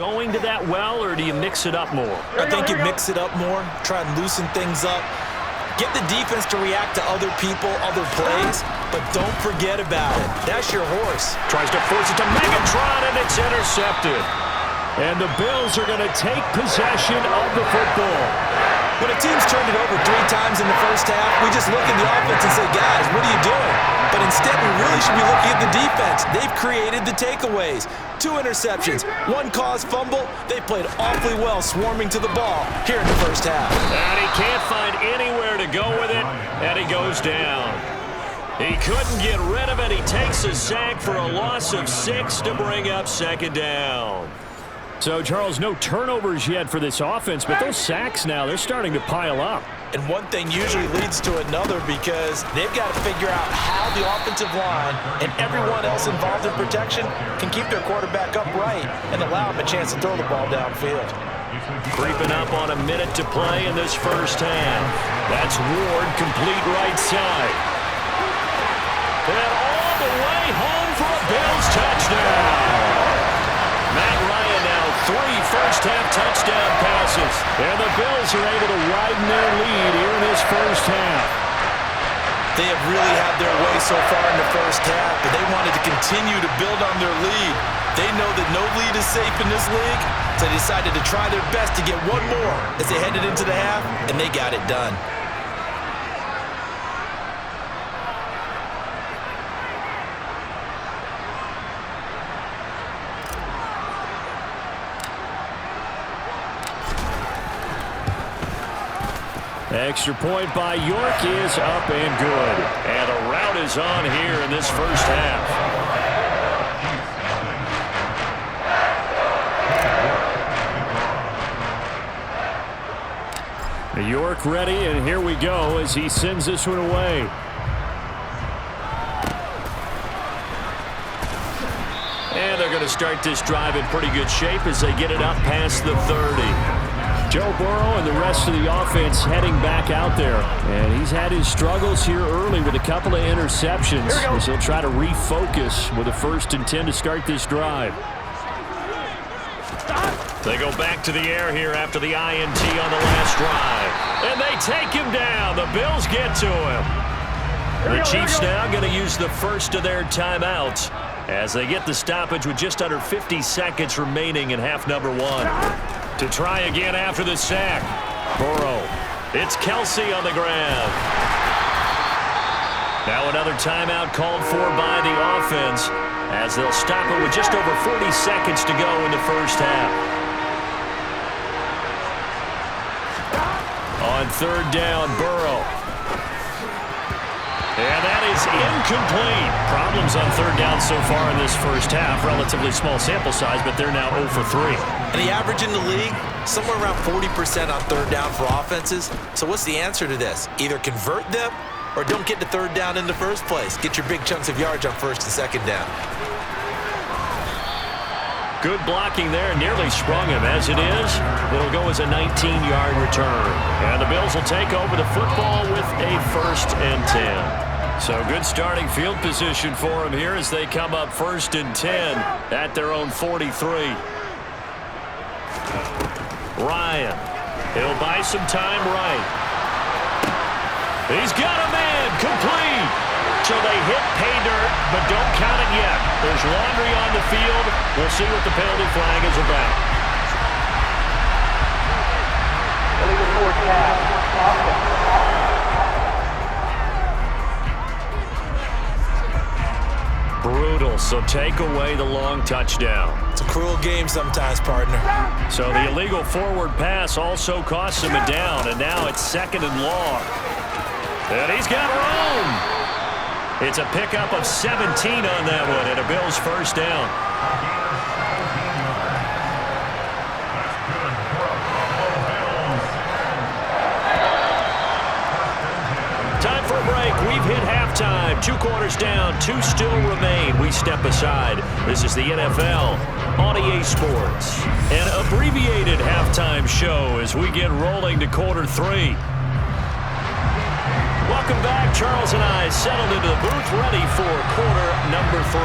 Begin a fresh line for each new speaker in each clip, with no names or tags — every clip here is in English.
Going to that well, or do you mix it up more?
I think you mix it up more, try and loosen things up. Get the defense to react to other people, other plays, but don't forget about it. That's your horse.
Tries to force it to Megatron, and it's intercepted. And the Bills are going to take possession of the football.
When a team's turned it over 3 times in the first half, we just look at the offense and say, guys, what are you doing? But instead, we really should be looking at the defense. They've created the takeaways. 2 interceptions, 1 caused fumble. They played awfully well swarming to the ball here in the first half.
And he can't find anywhere to go with it, and he goes down. He couldn't get rid of it. He takes a sack for a loss of 6 to bring up 2nd down. So, Charles, no turnovers yet for this offense, but those sacks now, they're starting to pile up.
And one thing usually leads to another because they've got to figure out how the offensive line and everyone else involved in protection can keep their quarterback upright and allow him a chance to throw the ball downfield.
Creeping up on a minute to play in this first half. That's Ward, complete right side. And all the way home for a Bills touchdown. Matt Ryan now 3 first-half touchdown passes. And the Bills are able to widen their lead here in this first half.
They have really had their way so far in the first half, but they wanted to continue to build on their lead. They know that no lead is safe in this league, so they decided to try their best to get one more as they headed into the half, and they got it done.
Extra point by York is up and good. And a rout is on here in this first half. York ready, and here we go as he sends this one away. And they're going to start this drive in pretty good shape as they get it up past the 30. Joe Burrow and the rest of the offense heading back out there. And he's had his struggles here early with a couple of interceptions as he'll try to refocus with a 1st and 10 to start this drive. They go back to the air here after the INT on the last drive. And they take him down. The Bills get to him. The Chiefs now going to use the first of their timeouts as they get the stoppage with just under 50 seconds remaining in half number 1. To try again after the sack. Burrow. It's Kelsey on the ground. Now another timeout called for by the offense as they'll stop it with just over 40 seconds to go in the first half. On 3rd down, Burrow. And that is incomplete. Problems on 3rd down so far in this first half. Relatively small sample size, but they're now 0 for 3.
And the average in the league, somewhere around 40% on 3rd down for offenses. So what's the answer to this? Either convert them or don't get to 3rd down in the first place. Get your big chunks of yards on 1st and 2nd down.
Good blocking there, nearly sprung him. As it is, it'll go as a 19-yard return. And the Bills will take over the football with a 1st and 10. So good starting field position for them here as they come up 1st and 10 at their own 43. Ryan. He'll buy some time right. He's got a man. Complete. So they hit pay dirt, but don't count it yet. There's laundry on the field. We'll see what the penalty flag is about.
Illegal forward pass.
Brutal, so take away the long touchdown.
It's a cruel game sometimes, partner.
So the illegal forward pass also costs him a down, and now it's 2nd and long. And he's got room. It's a pickup of 17 on that one, and a Bills 1st down. Time for a break. We've hit halftime. 2 quarters down. 2 still remain. We step aside. This is the NFL on EA Sports. An abbreviated halftime show as we get rolling to quarter 3. Welcome back. Charles and I settled into the booth ready for quarter number 3.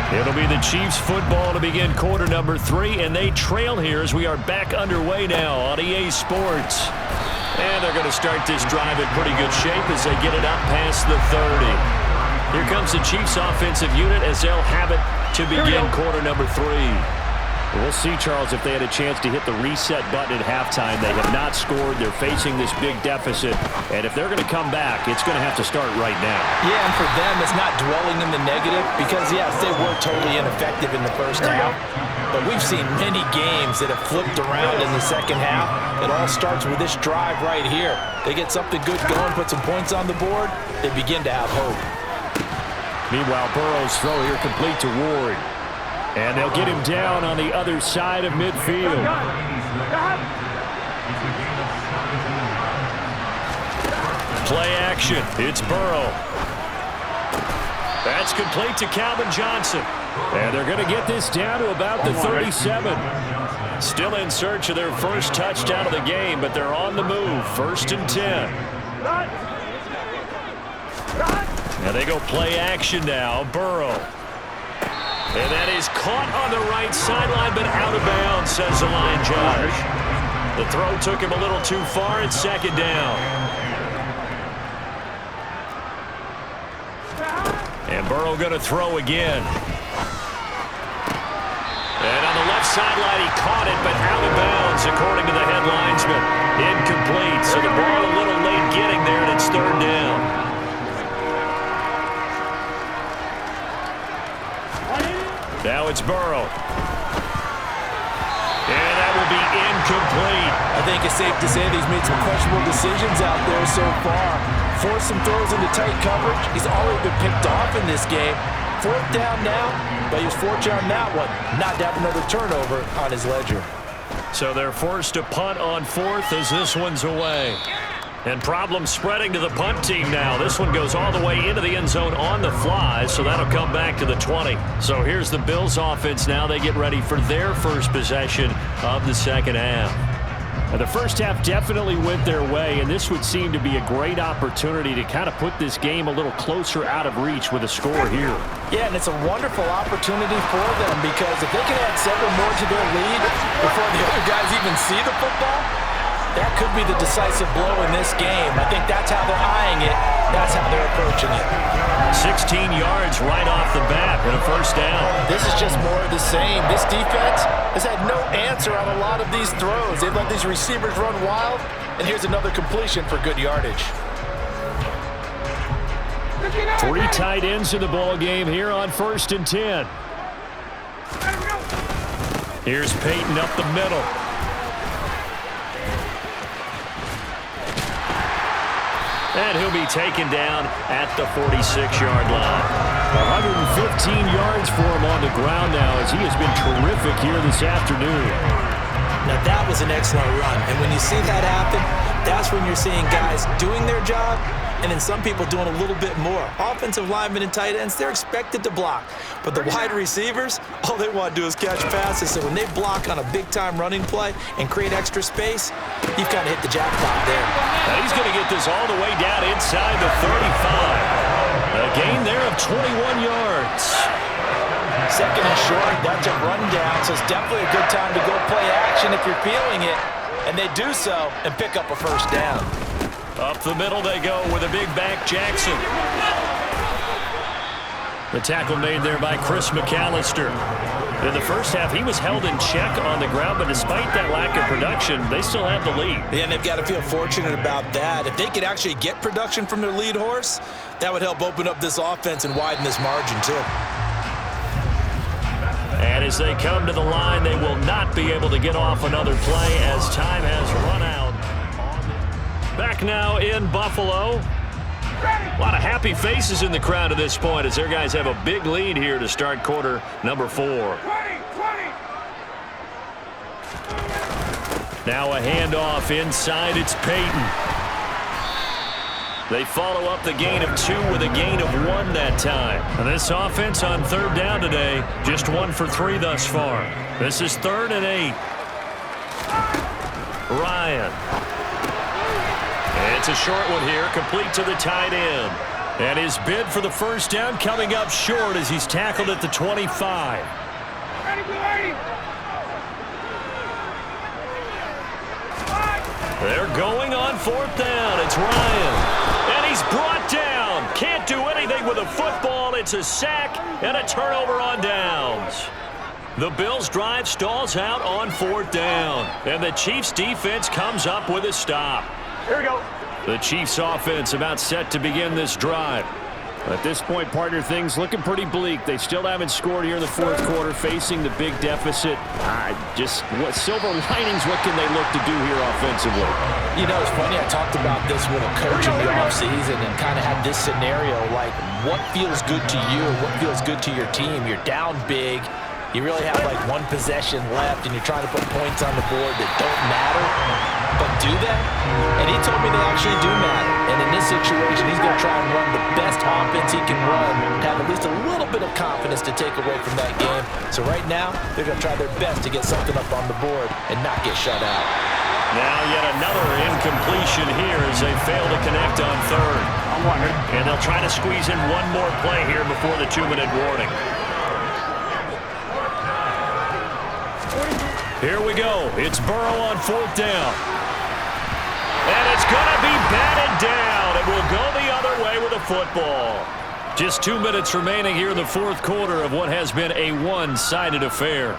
It'll be the Chiefs football to begin quarter number 3, and they trail here as we are back underway now on EA Sports. And they're going to start this drive in pretty good shape as they get it up past the 30. Here comes the Chiefs offensive unit as they'll have it to begin quarter number 3.
We'll see, Charles, if they had a chance to hit the reset button at halftime. They have not scored. They're facing this big deficit. And if they're going to come back, it's going to have to start right now.
Yeah, and for them, it's not dwelling in the negative because, yes, they were totally ineffective in the first half. But we've seen many games that have flipped around in the second half. It all starts with this drive right here. They get something good going, put some points on the board, they begin to have hope.
Meanwhile, Burrow's throw here complete to Ward. And they'll get him down on the other side of midfield.
Play action. It's Burrow. That's complete to Calvin Johnson.
And they're going to get this down to about the 37.
Still in search of their first touchdown of the game, but they're on the move. 1st and 10. Now they go play action now. Burrow. And that is caught on the right sideline, but out of bounds, says the line judge. The throw took him a little too far. It's 2nd down. And Burrow going to throw again. And on the left sideline, he caught it, but out of bounds, according to the head linesman. Incomplete, so the ball a little late getting there, and it's 3rd down. Now it's Burrow. And that will be incomplete.
I think it's safe to say that he's made some questionable decisions out there so far. Forced some throws into tight coverage. He's already been picked off in this game. 4th down now, but he was fortunate on that one not to have another turnover on his ledger.
So they're forced to punt on 4th as this one's away. And problems spreading to the punt team now. This one goes all the way into the end zone on the fly, so that'll come back to the 20. So here's the Bills offense now. They get ready for their first possession of the second half.
The first half definitely went their way, and this would seem to be a great opportunity to kind of put this game a little closer out of reach with a score here.
Yeah, and it's a wonderful opportunity for them because if they can add 7 more to their lead before the other guys even see the football, that could be the decisive blow in this game. I think that's how they're eyeing it. That's how they're approaching it.
16 yards right off the bat and a 1st down.
This is just more of the same. This defense has had no answer on a lot of these throws. They've let these receivers run wild, and here's another completion for good yardage.
3 tight ends in the ball game here on 1st and 10.
Here's Peyton up the middle. And he'll be taken down at the 46-yard line.
115 yards for him on the ground now as he has been terrific here this afternoon.
Now that was an excellent run, and when you see that happen, that's when you're seeing guys doing their job and then some people doing a little bit more. Offensive linemen and tight ends, they're expected to block. But the wide receivers, all they want to do is catch passes. So when they block on a big-time running play and create extra space, you've kind of hit the jackpot there.
Now he's going to get this all the way down inside the 35. A gain there of 21 yards.
2nd and short, that's a rundown, so it's definitely a good time to go play action if you're feeling it. And they do so and pick up a 1st down.
Up the middle they go with a big back Jackson. The tackle made there by Chris McAllister. In the first half, he was held in check on the ground, but despite that lack of production, they still have the lead.
Yeah, and they've got to feel fortunate about that. If they could actually get production from their lead horse, that would help open up this offense and widen this margin too.
And as they come to the line, they will not be able to get off another play as time has run out. Back now in Buffalo. A lot of happy faces in the crowd at this point as their guys have a big lead here to start quarter number 4. Now a handoff inside. It's Peyton. They follow up the gain of 2 with a gain of 1 that time. And this offense on 3rd down today, just 1 for 3 thus far. This is 3rd and 8. Ryan. It's a short one here, complete to the tight end. And his bid for the first down coming up short as he's tackled at the 25. They're going on fourth down. It's Ryan. And he's brought down. Can't do anything with a football. It's a sack and a turnover on downs. The Bills' drive stalls out on fourth down. And the Chiefs' defense comes up with a stop.
Here we go.
The Chiefs' offense about set to begin this drive.
At this point, partner, things looking pretty bleak. They still haven't scored here in the fourth quarter, facing the big deficit. Just what silver linings, what can they look to do here offensively?
You know, it's funny, I talked about this with a coach in the offseason and kind of had this scenario, like what feels good to you, what feels good to your team. You're down big. You really have like one possession left, and you're trying to put points on the board that don't matter. But do that? And he told me they actually do matter. And in this situation, he's going to try and run the best offense he can run, have at least a little bit of confidence to take away from that game. So right now, they're going to try their best to get something up on the board and not get shut out.
Now yet another incompletion here as they fail to connect on third. And they'll try to squeeze in one more play here before the 2-minute warning. Here we go. It's Burrow on fourth down. And it's going to be batted down. It will go the other way with a football. Just 2 minutes remaining here in the fourth quarter of what has been a one-sided affair.